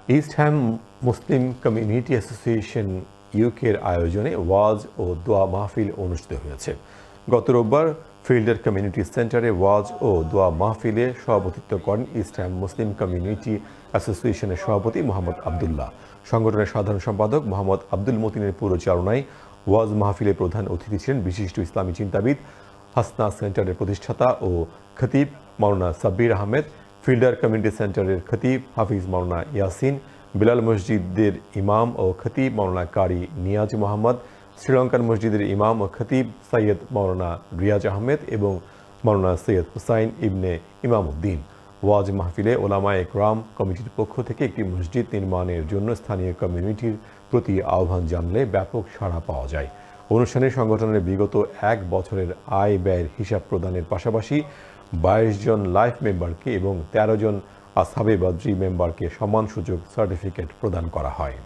East হ্যাম Muslim community association ইউকের আয়োজনে ওয়াজ ও দোয়া মাহফিল অনুষ্ঠিত হয়েছে। গত রোববার ফিল্ডার কমিউনিটি সেন্টারে ওয়াজ ও দোয়া মাহফিলে সভাপতিত্ব করেন ইস্ট হ্যাম মুসলিম কমিউনিটি অ্যাসোসিয়েশনের সভাপতি মোহাম্মদ আবদুল্লাহ। সংগঠনের সাধারণ সম্পাদক মোহাম্মদ আব্দুল মতিনের পরিচালনায় ওয়াজ মাহফিলে প্রধান অতিথি ছিলেন বিশিষ্ট ইসলামী চিন্তাবিদ, হাসনা সেন্টারের প্রতিষ্ঠাতা ও খতিব মাওলানা সাব্বির আহমেদ, ফিল্ডার কমিউনিটি সেন্টারের খতিব হাফিজ মাওলানা ইয়াসিন, বিলাল মসজিদের ইমাম ও খতিব মাওলানা কারি নিয়াজ মোহাম্মদ, শ্রীলঙ্কান মসজিদের ইমাম ও খতিব সৈয়দ মাওলানা রিয়াজ আহমেদ এবং মাওলানা সৈয়দ হুসাইন ইবনে ইমামউদ্দিন। ওয়াজ মাহফিলে ওলামায়ে একরাম কমিটির পক্ষ থেকে একটি মসজিদ নির্মাণের জন্য স্থানীয় কমিউনিটির প্রতি আহ্বান জানলে ব্যাপক সাড়া পাওয়া যায়। অনুষ্ঠানে সংগঠনের বিগত 1 বছরের আয় ব্যয়ের হিসাব প্রদানের পাশাপাশি 22 জন লাইফ মেম্বারকে এবং 13 জন আসহাবে বদরি মেম্বারকে সম্মানসূচক সার্টিফিকেট প্রদান করা হয়।